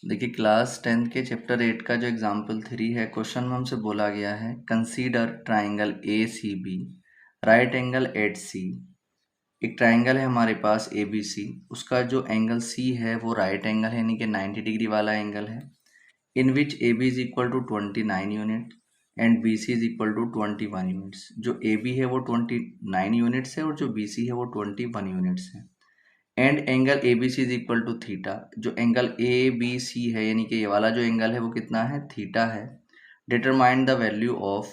देखिए class 10th के chapter 8 का जो एग्जाम्पल 3 है, क्वेश्चन में हमसे बोला गया है consider triangle A C B right angle at C. एक ट्राइंगल है हमारे पास ए बी सी, उसका जो एंगल सी है वो राइट एंगल है, यानी कि 90 डिग्री वाला एंगल है। In which A B is equal to 29 unit and B C is equal to 21 units. जो ए बी है वो 29 यूनिट्स है और जो बी सी है वो 21 यूनिट्स है। And angle A B C is equal to theta. जो एंगल ए बी सी है, यानी कि ये वाला जो एंगल है वो कितना है, थीटा है। Determine the value of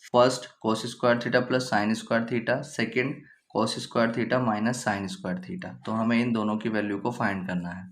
first cos square theta plus sine square theta, second cos square theta minus sine square theta. तो हमें इन दोनों की वैल्यू को फाइंड करना है।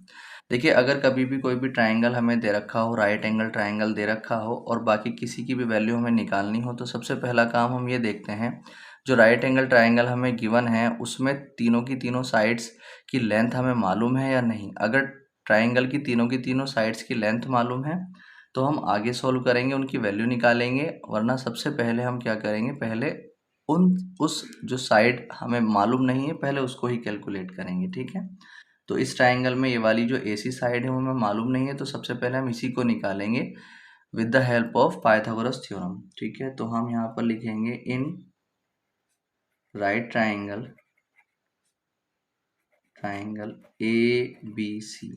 देखिए अगर कभी भी कोई भी ट्राइंगल हमें दे रखा हो, राइट एंगल ट्राइंगल दे रखा हो और बाकी किसी की भी वैल्यू हमें निकालनी हो, तो सबसे पहला काम हम ये देखते हैं, जो राइट एंगल ट्राइंगल हमें गिवन है उसमें तीनों की तीनों साइड्स की लेंथ हमें मालूम है या नहीं। अगर ट्राइंगल की तीनों साइड्स की लेंथ मालूम है तो हम आगे सॉल्व करेंगे, उनकी वैल्यू निकालेंगे। वरना सबसे पहले हम क्या करेंगे, पहले उस जो साइड हमें मालूम नहीं है पहले उसको ही कैलकुलेट करेंगे, ठीक है। तो इस ट्राइंगल में ये वाली जो AC साइड है वो हमें मालूम नहीं है, तो सबसे पहले हम इसी को निकालेंगे with the help of Pythagoras theorem, ठीक है। तो हम यहाँ पर लिखेंगे इन राइट ट्राइंगल ABC।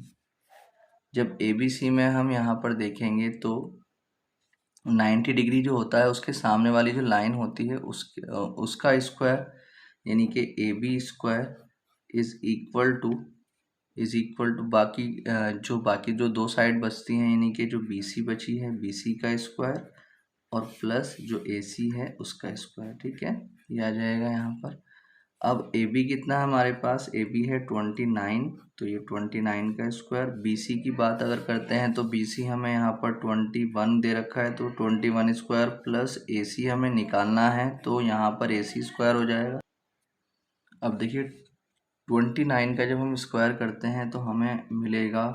जब ABC में हम यहाँ पर देखेंगे तो 90 डिग्री जो होता है उसके सामने वाली जो लाइन होती है उसका स्क्वायर, यानी कि AB square is equal to बाकी जो दो साइड बचती हैं, यानी कि जो BC बची है BC का स्क्वायर और प्लस जो AC है उसका स्क्वायर, ठीक है। ये आ जाएगा यहाँ पर। अब AB कितना है हमारे पास, AB है 29, तो ये 29 का स्क्वायर। BC की बात अगर करते हैं तो BC हमें यहाँ पर 21 दे रखा है, तो 21 स्क्वायर प्लस AC हमें निकालना है, तो यहाँ पर AC स्क्वायर हो जाएगा। अब देखिए 29 का जब हम स्क्वायर करते हैं तो हमें मिलेगा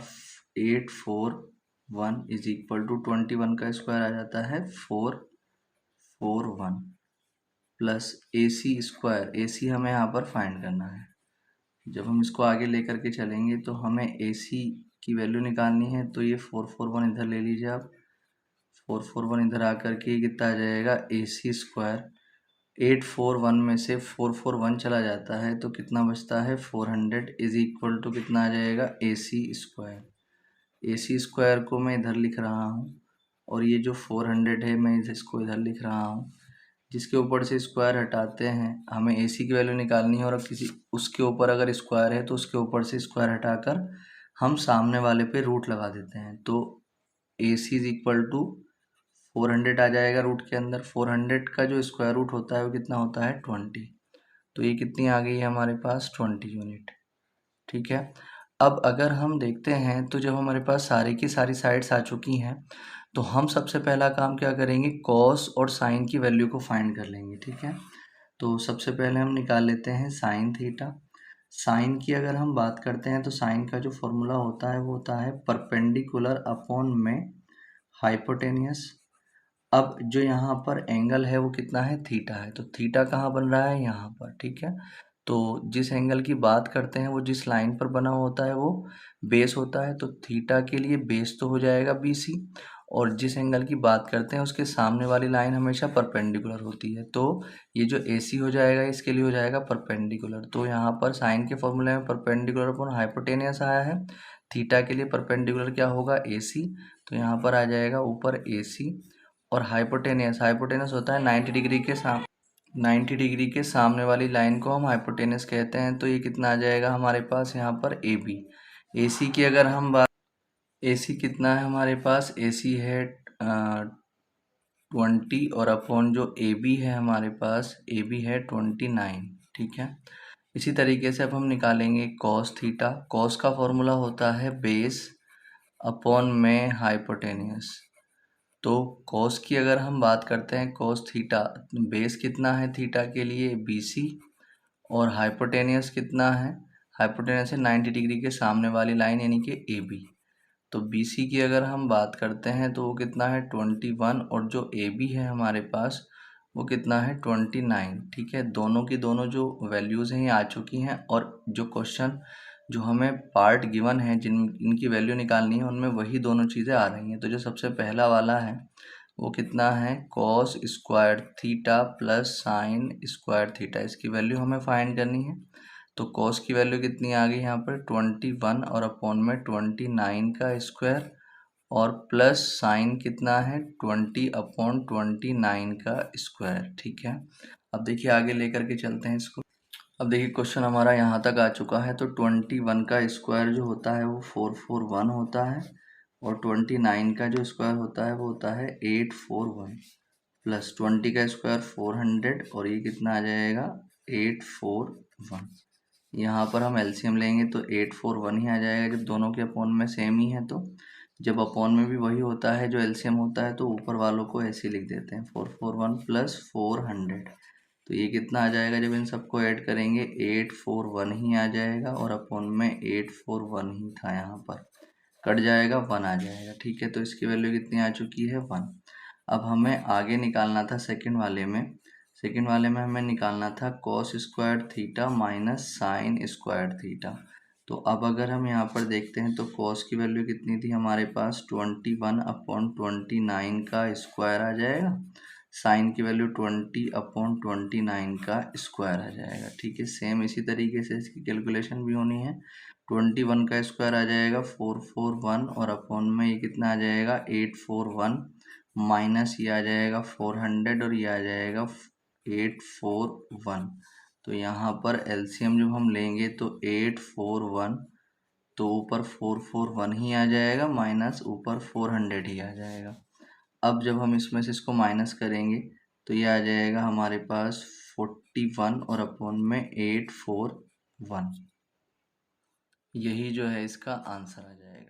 841 इज इक्वल टू 21 का स्क्वायर आ जाता है 441 प्लस AC स्क्वायर। AC हमें यहाँ पर फाइंड करना है। जब हम इसको आगे लेकर के चलेंगे तो हमें AC की वैल्यू निकालनी है, तो ये 441 इधर ले लीजिए आप। 441 इधर आकर के कितना आ जाएगा, AC स्क्वायर। 841 में से 441 चला जाता है तो कितना बचता है 400 इज इक्वल टू कितना आ जाएगा AC स्क्वायर। AC स्क्वायर को मैं इधर लिख रहा हूँ और ये जो 400 है मैं इसको इधर लिख रहा हूँ। जिसके ऊपर से स्क्वायर हटाते हैं हमें AC की वैल्यू निकालनी है, और किसी उसके ऊपर अगर स्क्वायर है तो उसके ऊपर से स्क्वायर हटाकर हम सामने वाले पे रूट लगा देते हैं, तो AC इज इक्वल टू 400 आ जाएगा रूट के अंदर। 400 का जो स्क्वायर रूट होता है वो कितना होता है 20, तो ये कितनी आ गई है हमारे पास 20 यूनिट, ठीक है। अब अगर हम देखते हैं तो जब हमारे पास सारी की सारी साइड्स आ चुकी हैं तो हम सबसे पहला काम क्या करेंगे, कॉस और साइन की वैल्यू को फाइंड कर लेंगे, ठीक है। तो सबसे पहले हम निकाल लेते हैं साइन थीटा। साइन की अगर हम बात करते हैं तो साइन का जो फॉर्मूला होता है वो होता है परपेंडिकुलर अपॉन में हाइपोटेनियस। अब जो यहाँ पर एंगल है वो कितना है, थीटा है, तो थीटा कहाँ बन रहा है, यहाँ पर, ठीक है। तो जिस एंगल की बात करते हैं वो जिस लाइन पर बना होता है वो बेस होता है, तो थीटा के लिए बेस तो हो जाएगा BC, और जिस एंगल की बात करते हैं उसके सामने वाली लाइन हमेशा परपेंडिकुलर होती है, तो ये जो AC हो जाएगा इसके लिए हो जाएगा परपेंडिकुलर। तो यहाँ पर साइन के फॉर्मूले में परपेंडिकुलर अपॉन हाइपोटेनियस आया है, थीटा के लिए परपेंडिकुलर क्या होगा AC, तो यहाँ पर आ जाएगा ऊपर AC। और हाइपोटेनियस होता है 90 डिग्री के सामने वाली लाइन को हम हाइपोटेनियस कहते हैं, तो ये कितना आ जाएगा हमारे पास यहाँ पर AB। AC की अगर हम बात, AC कितना है हमारे पास, AC है 20 और अपॉन जो AB है हमारे पास, AB है 29, ठीक है। इसी तरीके से अब हम निकालेंगे कॉस थीटा। कॉस का फॉर्मूला होता है बेस अपॉन में हाइपोटेनियस। तो कॉस की अगर हम बात करते हैं, कॉस थीटा, बेस कितना है थीटा के लिए BC, और हाइपोटेनियस कितना है, हाइपोटेनियस है 90 डिग्री के सामने वाली लाइन यानी कि AB। तो BC की अगर हम बात करते हैं तो वो कितना है 21, और जो AB है हमारे पास वो कितना है 29, ठीक है। दोनों की दोनों जो वैल्यूज़ हैं ये आ चुकी हैं, और जो क्वेश्चन जो हमें पार्ट गिवन है इनकी वैल्यू निकालनी है उनमें वही दोनों चीज़ें आ रही हैं। तो जो सबसे पहला वाला है वो कितना है, cos square theta plus sine square theta, इसकी वैल्यू हमें फाइंड करनी है। तो कॉस की वैल्यू कितनी आ गई यहाँ पर 21 और अपॉन में 29 का स्क्वायर, और प्लस साइन कितना है 20/29 का स्क्वायर। ठीक है, अब देखिए आगे लेकर के चलते हैं इसको। अब देखिए क्वेश्चन हमारा यहाँ तक आ चुका है। तो 21 का स्क्वायर जो होता है वो 441 होता है, और 29 का जो स्क्वायर होता है वो होता है 841, प्लस 20 का स्क्वायर 400, और ये कितना आ जाएगा 841। यहाँ पर हम एलसीएम लेंगे तो 841 ही आ जाएगा जब दोनों के अपॉन में सेम ही है। तो जब अपॉन में भी वही होता है जो एलसीएम होता है तो ऊपर वालों को ऐसे लिख देते हैं 441 प्लस 400। तो ये कितना आ जाएगा जब इन सबको ऐड करेंगे 841 ही आ जाएगा, और अपॉन में 841 ही था, यहाँ पर कट जाएगा 1 आ जाएगा। ठीक है, तो इसकी वैल्यू कितनी आ चुकी है 1। अब हमें आगे निकालना था सेकंड वाले में। सेकंड वाले में हमें निकालना था cos square theta minus sine square theta. तो अब अगर हम यहाँ पर देखते हैं तो कॉस की वैल्यू कितनी थी हमारे पास 21/29 का स्क्वायर आ जाएगा, साइन की वैल्यू 20/29 का स्क्वायर आ जाएगा। ठीक है, सेम इसी तरीके से इसकी कैलकुलेशन भी होनी है। 21 का स्क्वायर आ जाएगा 441, और अपॉन में ये कितना आ जाएगा 841, माइनस ये आ जाएगा 400, और ये आ जाएगा 841। तो यहाँ पर एलसीएम जब हम लेंगे तो 841, तो ऊपर 441 ही आ जाएगा, माइनस ऊपर 400 ही आ जाएगा। अब जब हम इसमें से इसको माइनस करेंगे तो ये आ जाएगा हमारे पास 41, और अपॉन में 841। यही जो है इसका आंसर आ जाएगा।